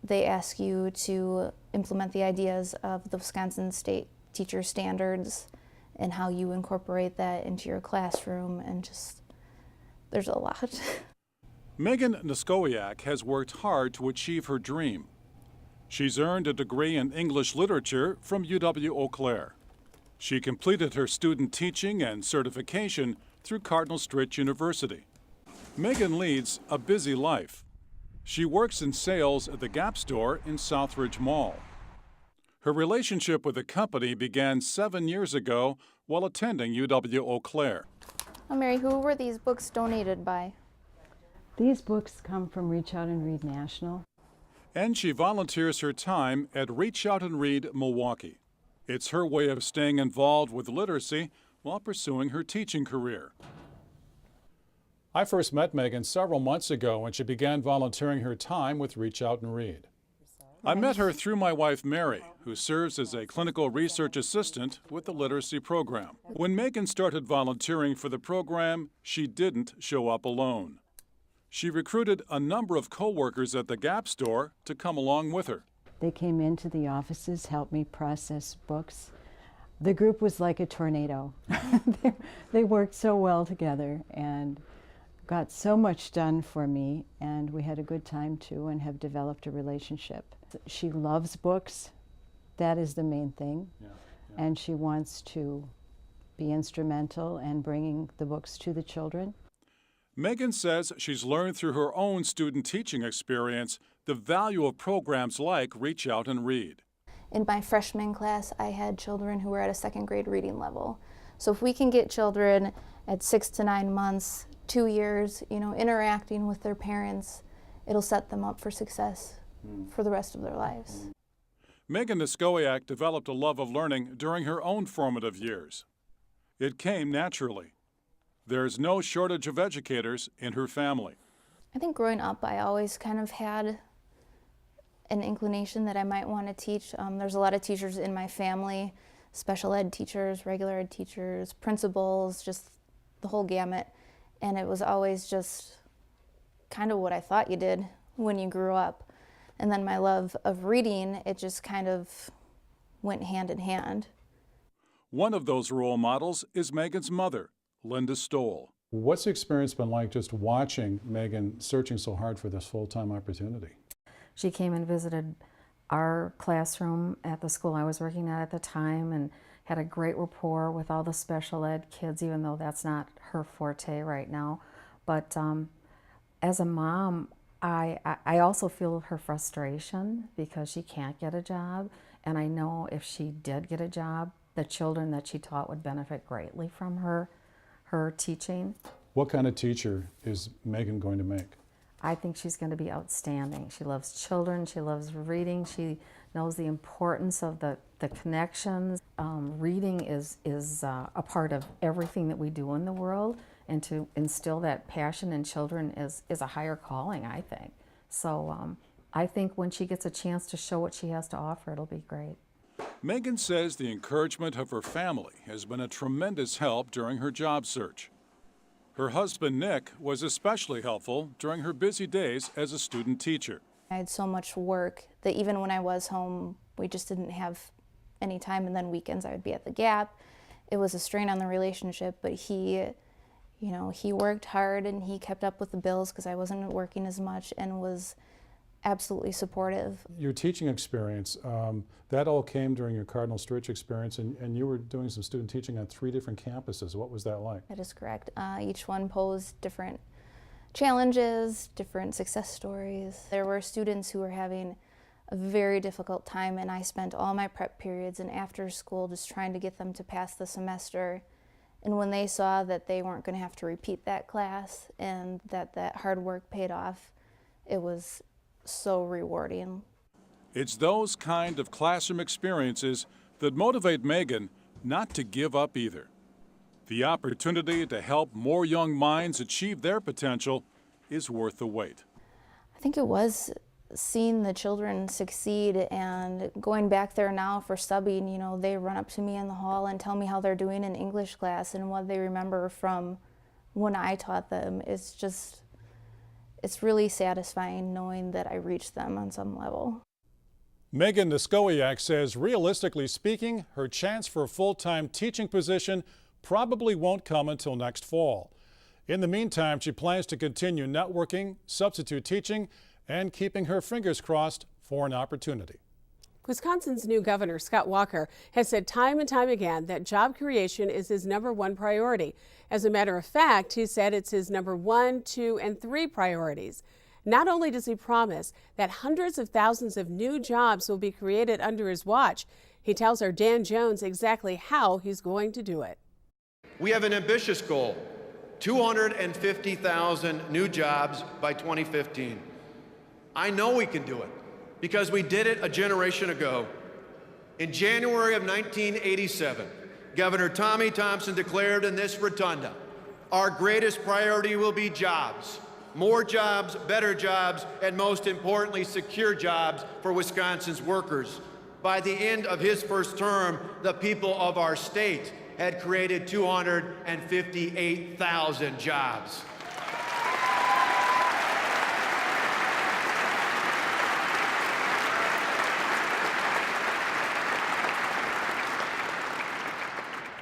Speaker 3: They ask you to implement the ideas of the Wisconsin State Teacher Standards and how you incorporate that into your classroom, and just, there's a lot.
Speaker 10: Megan Niskowiak has worked hard to achieve her dream. She's earned a degree in English literature from UW-Eau Claire. She completed her student teaching and certification through Cardinal Stritch University. Megan leads a busy life. She works in sales at the Gap store in Southridge Mall. Her relationship with the company began 7 years ago while attending UW-Eau Claire.
Speaker 3: Oh, Mary, who were these books donated by?
Speaker 4: These books come from Reach Out and Read National.
Speaker 10: And she volunteers her time at Reach Out and Read Milwaukee. It's her way of staying involved with literacy while pursuing her teaching career. I first met Megan several months ago when she began volunteering her time with Reach Out and Read. I met her through my wife, Mary, who serves as a clinical research assistant with the literacy program. When Megan started volunteering for the program, she didn't show up alone. She recruited a number of co-workers at the Gap store to come along with her.
Speaker 4: They came into the offices, helped me process books. The group was like a tornado. They worked so well together and got so much done for me, and we had a good time too and have developed a relationship. She loves books. That is the main thing. And she wants to be instrumental in bringing the books to the children.
Speaker 10: Megan says she's learned through her own student teaching experience the value of programs like Reach Out and Read.
Speaker 3: In my freshman class, I had children who were at a second grade reading level. So if we can get children at 6 to 9 months, 2 years, interacting with their parents, it'll set them up for success for the rest of their lives.
Speaker 10: Megan Niskowiak developed a love of learning during her own formative years. It came naturally. There's no shortage of educators in her family.
Speaker 3: I think growing up, I always kind of had an inclination that I might want to teach. There's a lot of teachers in my family, special ed teachers, regular ed teachers, principals, just the whole gamut. And it was always just kind of what I thought you did when you grew up. And then my love of reading, it just kind of went hand in hand.
Speaker 10: One of those role models is Megan's mother, Linda Stoll.
Speaker 22: What's the experience been like just watching Megan searching so hard for this full-time opportunity?
Speaker 6: She came and visited our classroom at the school I was working at the time and had a great rapport with all the special ed kids, even though that's not her forte right now. But as a mom, I also feel her frustration because she can't get a job. And I know if she did get a job, the children that she taught would benefit greatly from her teaching.
Speaker 22: What kind of teacher is Megan going to make?
Speaker 6: I think she's going to be outstanding. She loves children, she loves reading, she knows the importance of the connections. Reading is a part of everything that we do in the world, and to instill that passion in children is a higher calling, I think. So I think when she gets a chance to show what she has to offer, it'll be great.
Speaker 10: Megan says the encouragement of her family has been a tremendous help during her job search. Her husband, Nick, was especially helpful during her busy days as a student teacher.
Speaker 3: I had so much work that even when I was home, we just didn't have any time, and then weekends I would be at the Gap. It was a strain on the relationship, but he worked hard and he kept up with the bills because I wasn't working as much and was absolutely supportive.
Speaker 22: Your teaching experience, that all came during your Cardinal Stritch experience, and you were doing some student teaching on 3 different campuses. What was that like?
Speaker 3: That is correct. Each one posed different challenges, different success stories. There were students who were having a very difficult time, and I spent all my prep periods and after school just trying to get them to pass the semester. And when they saw that they weren't going to have to repeat that class and that hard work paid off, it was so rewarding.
Speaker 10: It's those kind of classroom experiences that motivate Megan not to give up either. The opportunity to help more young minds achieve their potential is worth the wait.
Speaker 3: I think it was seeing the children succeed and going back there now for subbing, they run up to me in the hall and tell me how they're doing in English class and what they remember from when I taught them. It's really satisfying knowing that I reached them on some level.
Speaker 10: Megan Niskowiak says, realistically speaking, her chance for a full-time teaching position probably won't come until next fall. In the meantime, she plans to continue networking, substitute teaching, and keeping her fingers crossed for an opportunity.
Speaker 9: Wisconsin's new governor, Scott Walker, has said time and time again that job creation is his #1 priority. As a matter of fact, he said it's his #1, 2, and 3 priorities. Not only does he promise that hundreds of thousands of new jobs will be created under his watch, he tells our Dan Jones exactly how he's going to do it.
Speaker 7: We have an ambitious goal, 250,000 new jobs by 2015. I know we can do it because we did it a generation ago. In January of 1987, Governor Tommy Thompson declared in this rotunda, our greatest priority will be jobs. More jobs, better jobs, and most importantly, secure jobs for Wisconsin's workers. By the end of his first term, the people of our state had created 258,000 jobs.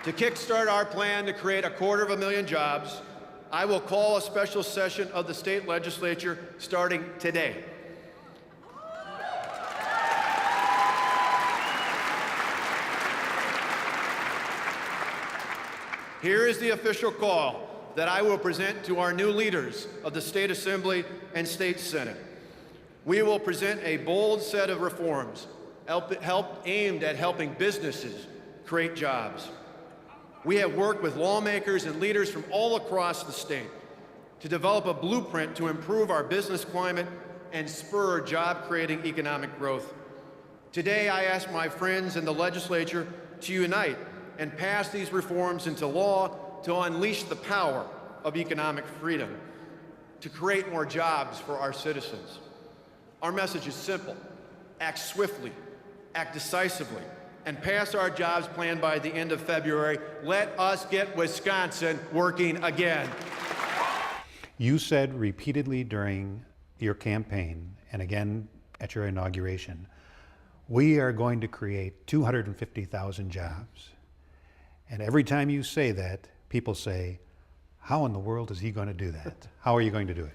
Speaker 7: To kickstart our plan to create 250,000 jobs, I will call a special session of the state legislature starting today. Here is the official call that I will present to our new leaders of the State Assembly and State Senate. We will present a bold set of reforms aimed at helping businesses create jobs. We have worked with lawmakers and leaders from all across the state to develop a blueprint to improve our business climate and spur job-creating economic growth. Today, I ask my friends in the legislature to unite and pass these reforms into law to unleash the power of economic freedom, to create more jobs for our citizens. Our message is simple: act swiftly, act decisively, and pass our jobs plan by the end of February. Let us get Wisconsin working again.
Speaker 2: You said repeatedly during your campaign and again at your inauguration, we are going to create 250,000 jobs. And every time you say that, people say, how in the world is he going to do that? How are you going to do it?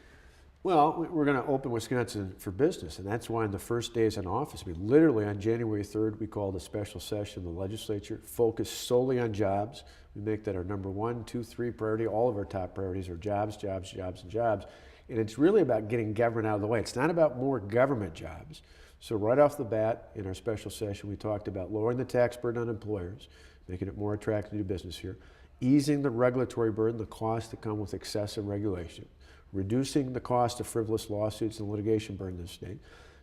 Speaker 22: Well, we're going to open Wisconsin for business, and that's why in the first days in office, literally on January 3rd, we called a special session of the legislature, focused solely on jobs. We make that our number 1, 2, 3 priority. All of our top priorities are jobs, jobs, jobs, and jobs. And it's really about getting government out of the way. It's not about more government jobs. So right off the bat, in our special session, we talked about lowering the tax burden on employers, making it more attractive to do business here, easing the regulatory burden, the costs that come with excessive regulation, reducing the cost of frivolous lawsuits and litigation burden in the state,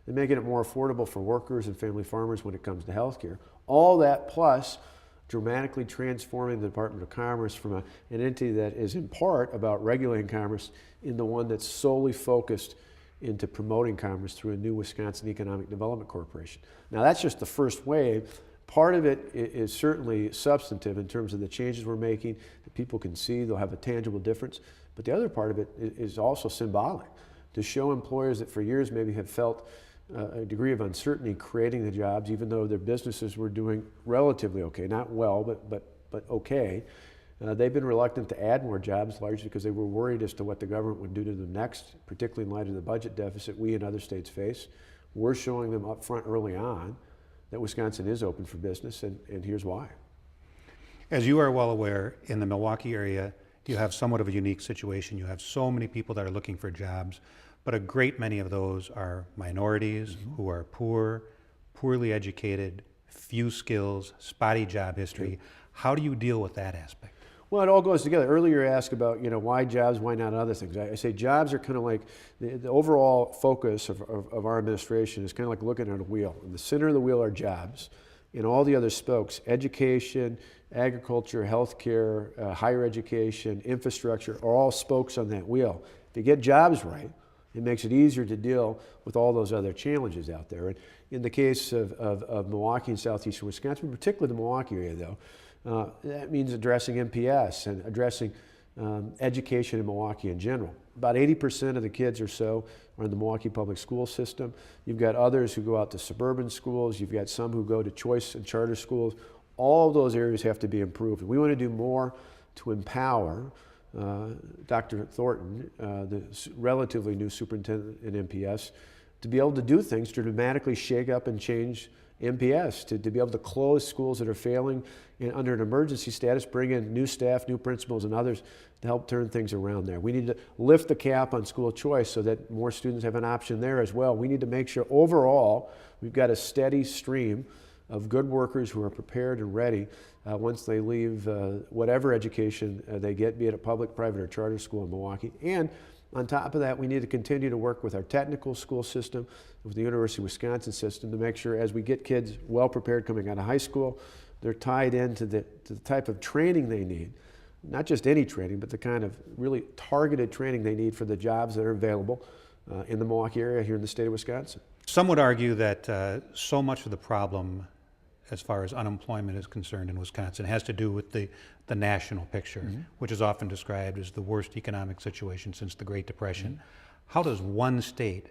Speaker 22: and making it more affordable for workers and family farmers when it comes to health care. All that plus dramatically transforming the Department of Commerce from an entity that is in part about regulating commerce into one that's solely focused into promoting commerce through a new Wisconsin Economic Development Corporation. Now that's just the first wave. Part of it is certainly substantive in terms of the changes we're making that people can see, they'll have a tangible difference. But the other part of it is also symbolic, to show employers that for years maybe have felt a degree of uncertainty creating the jobs, even though their businesses were doing relatively okay, not well, but okay. They've been reluctant to add more jobs, largely because they were worried as to what the government would do to them next, particularly in light of the budget deficit we and other states face. We're showing them up front early on that Wisconsin is open for business, and here's why.
Speaker 2: As you are well aware, in the Milwaukee area, you have somewhat of a unique situation. You have so many people that are looking for jobs, but a great many of those are minorities who are poor, poorly educated, few skills, spotty job history. How do you deal with that aspect?
Speaker 22: Well, it all goes together. Earlier you asked about, why jobs, why not other things. I say jobs are kind of like, the overall focus of our administration is kind of like looking at a wheel. In the center of the wheel are jobs, and all the other spokes, education, agriculture, healthcare, higher education, infrastructure, are all spokes on that wheel. If you get jobs right, it makes it easier to deal with all those other challenges out there. And in the case of Milwaukee and southeastern Wisconsin, particularly the Milwaukee area though, that means addressing MPS and addressing education in Milwaukee in general. About 80% of the kids or so are in the Milwaukee public school system. You've got others who go out to suburban schools. You've got some who go to choice and charter schools. All of those areas have to be improved. We want to do more to empower Dr. Thornton, the relatively new superintendent in MPS, to be able to do things to dramatically shake up and change MPS to be able to close schools that are failing and under an emergency status, bring in new staff, new principals and others to help turn things around there. We need to lift the cap on school choice so that more students have an option there as well. We need to make sure overall we've got a steady stream of good workers who are prepared and ready once they leave whatever education they get, be it a public, private, or charter school in Milwaukee. And on top of that, we need to continue to work with our technical school system, with the University of Wisconsin system, to make sure as we get kids well prepared coming out of high school, they're tied into the type of training they need. Not just any training, but the kind of really targeted training they need for the jobs that are available in the Milwaukee area here in the state of Wisconsin.
Speaker 2: Some would argue that so much of the problem as far as unemployment is concerned in Wisconsin has to do with the national picture, which is often described as the worst economic situation since the Great Depression. How does one state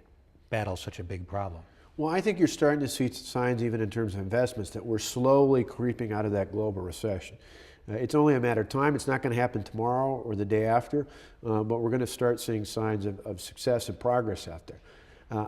Speaker 2: battle such a big problem?
Speaker 22: Well, I think you're starting to see signs, even in terms of investments, that we're slowly creeping out of that global recession. It's only a matter of time. It's not going to happen tomorrow or the day after, but we're going to start seeing signs of success and progress out there.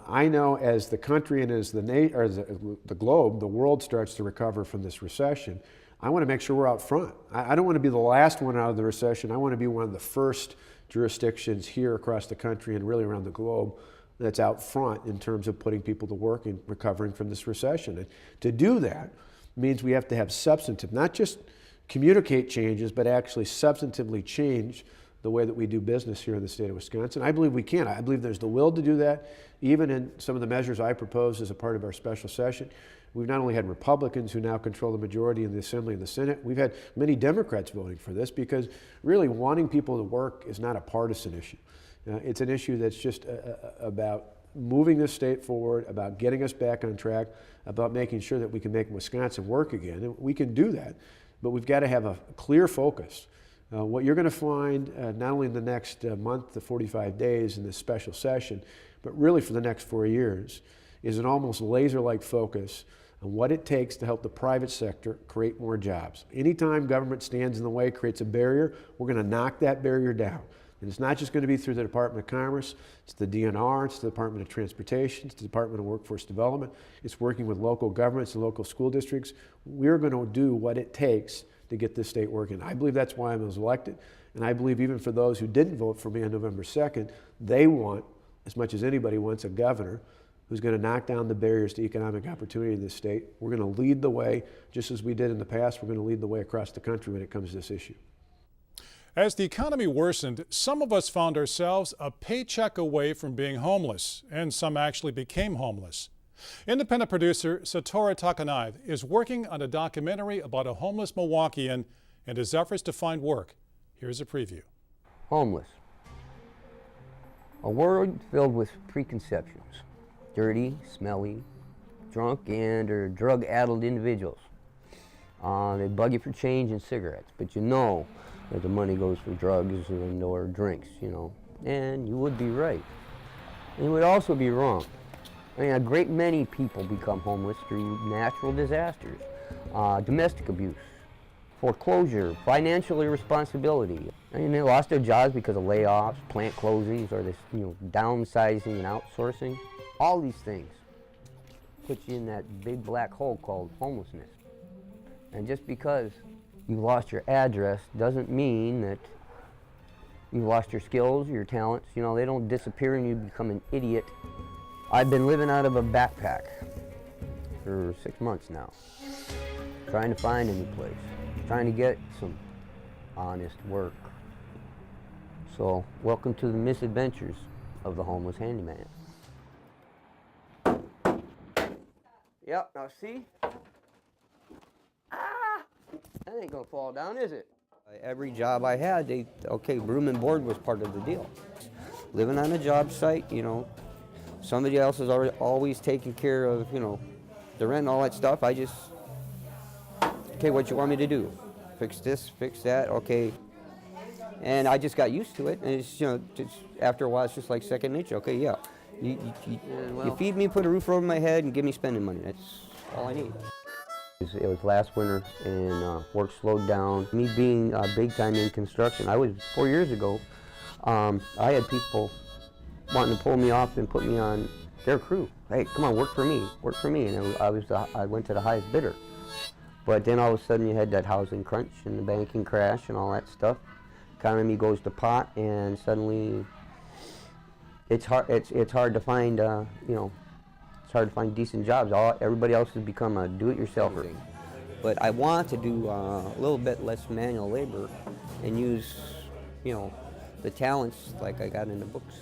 Speaker 22: I know as the country and as the globe, the world starts to recover from this recession, I want to make sure we're out front. I don't want to be the last one out of the recession. I want to be one of the first jurisdictions here across the country and really around the globe that's out front in terms of putting people to work and recovering from this recession. And to do that means we have to have substantive, not just communicate changes, but actually substantively change the way that we do business here in the state of Wisconsin. I believe we can. I believe there's the will to do that, even in some of the measures I proposed as a part of our special session. We've not only had Republicans who now control the majority in the Assembly and the Senate, we've had many Democrats voting for this because really wanting people to work is not a partisan issue. It's an issue that's just about moving the state forward, about getting us back on track, about making sure that we can make Wisconsin work again. And we can do that, but we've got to have a clear focus. What you're going to find not only in the next month to 45 days in this special session, but really for the next 4 years, is an almost laser-like focus on what it takes to help the private sector create more jobs. Anytime government stands in the way, creates a barrier, we're going to knock that barrier down. And it's not just going to be through the Department of Commerce, it's the DNR, it's the Department of Transportation, it's the Department of Workforce Development, it's working with local governments and local school districts. We're going to do what it takes to get this state working. I believe that's why I was elected, and I believe even for those who didn't vote for me on November 2nd, they want, as much as anybody wants, a governor who's going to knock down the barriers to economic opportunity in this state. We're going to lead the way, just as we did in the past. We're going to lead the way across the country when it comes to this issue.
Speaker 10: As the economy worsened, some of us found ourselves a paycheck away from being homeless, and some actually became homeless. Independent producer Satora Takanaiv is working on a documentary about a homeless Milwaukeean and his efforts to find work. Here's a preview.
Speaker 11: Homeless. A world filled with preconceptions. Dirty, smelly, drunk, and or drug-addled individuals. They bug you for change and cigarettes, but you know that the money goes for drugs and or drinks, you know. And you would be right. And you would also be wrong. I mean, a great many people become homeless through natural disasters, domestic abuse, foreclosure, financial irresponsibility. I mean, they lost their jobs because of layoffs, plant closings, or this, downsizing and outsourcing. All these things put you in that big black hole called homelessness. And just because you lost your address doesn't mean that you lost your skills, your talents. They don't disappear and you become an idiot. I've been living out of a backpack for 6 months now, trying to find a new place, trying to get some honest work. So, welcome to the misadventures of the homeless handyman. Yep, now see? That ain't gonna fall down, is it? Every job I had, room and board was part of the deal. Living on a job site, somebody else is always taking care of, the rent and all that stuff. I just, okay, what you want me to do? Fix this, fix that, okay. And I just got used to it, and it's, just, after a while, it's just like second nature. Okay, yeah, you feed me, put a roof over my head, and give me spending money. That's all I need. It was last winter, and work slowed down. Me being big time in construction, 4 years ago, I had people wanting to pull me off and put me on their crew. Hey, come on, work for me, and I went to the highest bidder. But then all of a sudden you had that housing crunch and the banking crash and all that stuff. Economy goes to pot, and suddenly it's hard to find it's hard to find decent jobs. Everybody else has become a do-it-yourselfer. But I want to do a little bit less manual labor and use, the talents like I got in the books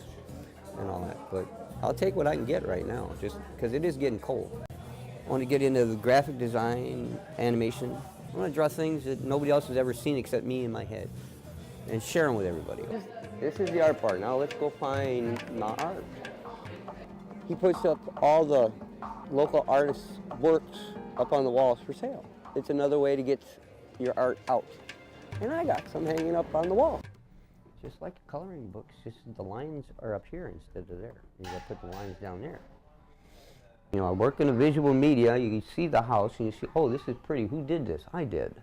Speaker 11: and all that. But I'll take what I can get right now, just because it is getting cold. I want to get into the graphic design, animation. I want to draw things that nobody else has ever seen except me in my head and share them with everybody. This is the art part. Now let's go find my art. He puts up all the local artists' works up on the walls for sale. It's another way to get your art out. And I got some hanging up on the wall. Just like coloring books, just the lines are up here instead of there. You gotta put the lines down there. I work in a visual media. You can see the house and you see, oh, this is pretty. Who did this? I did.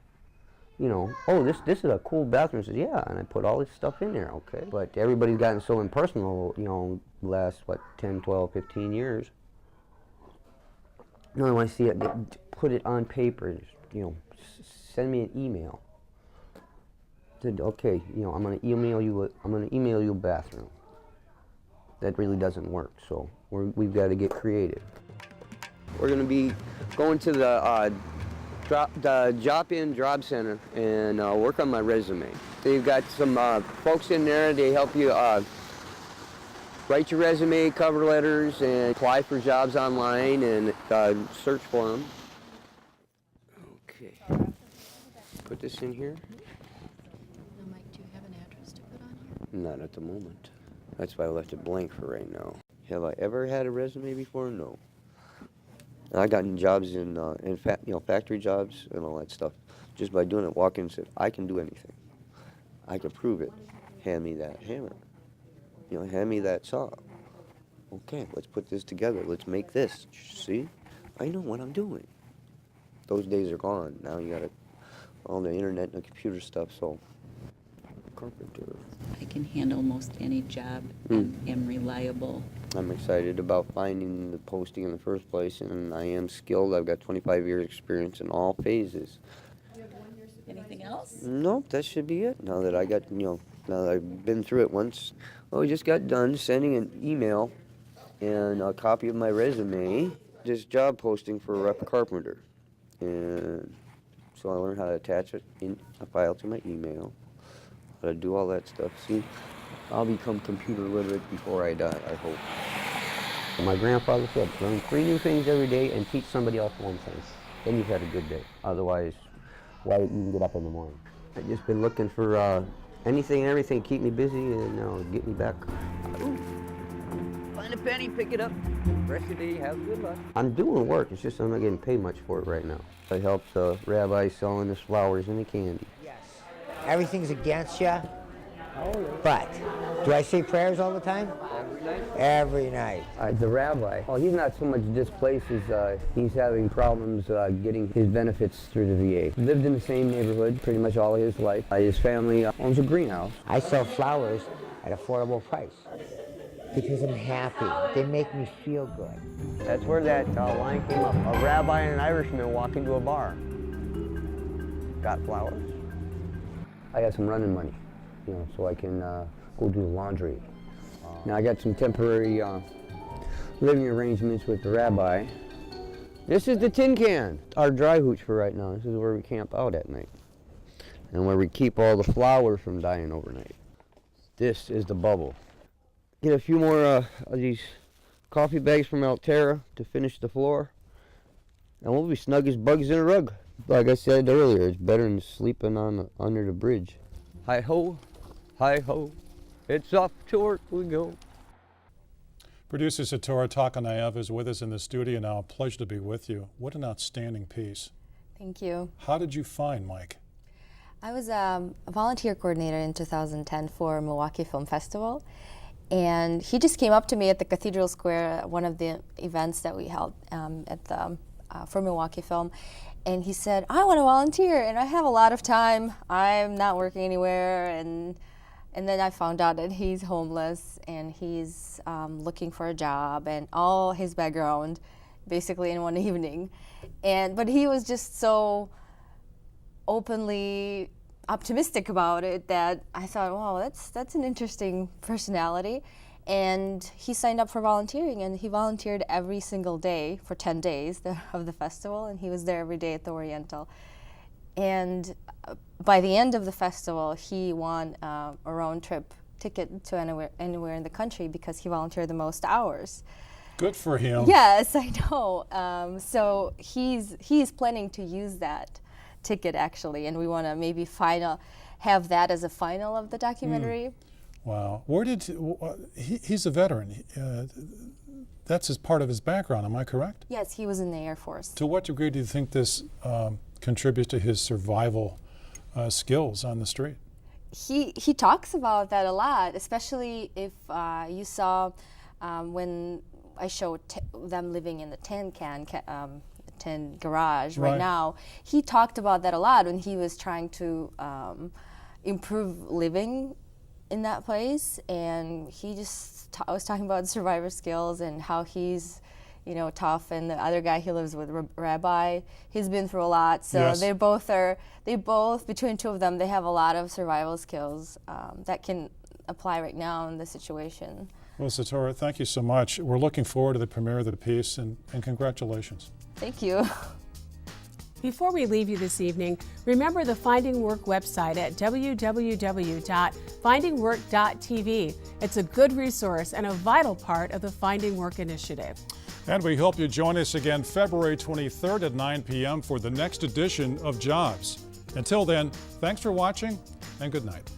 Speaker 11: Oh, this is a cool bathroom. Says, yeah, and I put all this stuff in there, okay. But everybody's gotten so impersonal, last, 10, 12, 15 years. I want to see it, put it on paper, send me an email. Said, okay, I'm going to email you a bathroom. That really doesn't work, so we've got to get creative. We're going to be going to the drop-in job center and work on my resume. They've got some folks in there. They help you write your resume, cover letters, and apply for jobs online and search for them. Okay. Put this in here.
Speaker 12: Now, Mike, do you have an address to put on here?
Speaker 11: Not at the moment. That's why I left it blank for right now. Have I ever had a resume before? No. I gotten jobs in factory jobs and all that stuff. Just by doing it, walk in and said, I can do anything. I can prove it. Hand me that hammer. Hand me that saw. Okay, let's put this together. Let's make this. See? I know what I'm doing. Those days are gone. Now you got all the internet and the computer stuff, so carpenter.
Speaker 12: I can handle most any job and am reliable.
Speaker 11: I'm excited about finding the posting in the first place, and I am skilled. I've got 25 years experience in all phases.
Speaker 12: Anything else?
Speaker 11: Nope, that should be it. Now that I got, now that I've been through it once. Well, we just got done sending an email and a copy of my resume, this job posting for a rep carpenter. And so I learned how to attach it in a file to my email, how to do all that stuff. See, I'll become computer literate before I die, I hope. My grandfather said, learn 3 new things every day and teach somebody else 1 thing. Then you've had a good day. Otherwise, why even get up in the morning? I've just been looking for anything and everything to keep me busy and get me back. Find a penny, pick it up. Rest of the day, have good luck. I'm doing work, it's just I'm not getting paid much for it right now. I helped the rabbi selling his flowers and the candy.
Speaker 14: Yes. Everything's against you. But do I say prayers all the time?
Speaker 11: Every night?
Speaker 14: Every night.
Speaker 11: The rabbi, well, he's not so much displaced as he's having problems getting his benefits through the VA. Lived in the same neighborhood pretty much all his life. His family owns a greenhouse.
Speaker 14: I sell flowers at affordable price because I'm happy. They make me feel good.
Speaker 11: That's where that line came up. A rabbi and an Irishman walk into a bar. Got flowers. I got some running money, so I can go do the laundry. Now I got some temporary living arrangements with the rabbi. This is the tin can, our dry hooch for right now. This is where we camp out at night and where we keep all the flowers from dying overnight. This is the bubble. Get a few more of these coffee bags from Altera to finish the floor, and we'll be snug as bugs in a rug. Like I said earlier, it's better than sleeping under the bridge. Hi-ho, hi-ho, it's off to work we go.
Speaker 10: Producer Satora Takanaev is with us in the studio now. A pleasure to be with you. What an outstanding piece.
Speaker 15: Thank you.
Speaker 10: How did you find Mike?
Speaker 15: I was a volunteer coordinator in 2010 for Milwaukee Film Festival, and he just came up to me at the Cathedral Square, one of the events that we held for Milwaukee Film, and he said, I want to volunteer, and I have a lot of time. I'm not working anywhere, and And then I found out that he's homeless and he's looking for a job, and all his background basically in one evening. But he was just so openly optimistic about it that I thought, wow, that's an interesting personality. And he signed up for volunteering, and he volunteered every single day for 10 days of the festival, and he was there every day at the Oriental. And by the end of the festival, he won a round trip ticket to anywhere in the country because he volunteered the most hours.
Speaker 10: Good for him.
Speaker 15: Yes, I know. So he's planning to use that ticket actually, and we want to maybe have that as a final of the documentary.
Speaker 10: Wow. Where did he's a veteran? That's part of his background. Am I correct?
Speaker 15: Yes, he was in the Air Force.
Speaker 10: To what degree do you think this contributes to his survival skills on the street?
Speaker 15: He talks about that a lot, especially if you saw when I showed them living in the tin garage right now. He talked about that a lot when he was trying to improve living in that place, and he just was talking about survivor skills and how he's, tough. And the other guy he lives with, Rabbi, he's been through a lot. So
Speaker 10: yes.
Speaker 15: they both between two of them, they have a lot of survival skills that can apply right now in the situation.
Speaker 10: Well, Satora, thank you so much. We're looking forward to the premiere of the piece, and congratulations.
Speaker 15: Thank you.
Speaker 9: Before we leave you this evening, remember the Finding Work website at www.findingwork.tv. It's a good resource and a vital part of the Finding Work initiative.
Speaker 10: And we hope you join us again February 23rd at 9 p.m. for the next edition of Jobs. Until then, thanks for watching and good night.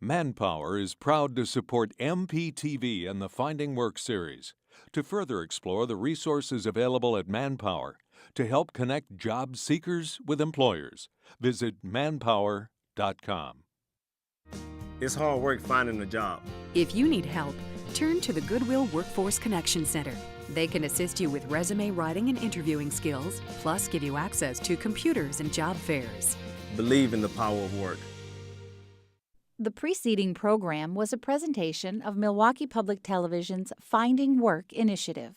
Speaker 8: Manpower is proud to support MPTV and the Finding Work series. To further explore the resources available at Manpower to help connect job seekers with employers, visit manpower.com.
Speaker 17: It's hard work finding a job.
Speaker 18: If you need help, turn to the Goodwill Workforce Connection Center. They can assist you with resume writing and interviewing skills, plus give you access to computers and job fairs.
Speaker 17: Believe in the power of work.
Speaker 24: The preceding program was a presentation of Milwaukee Public Television's Finding Work initiative.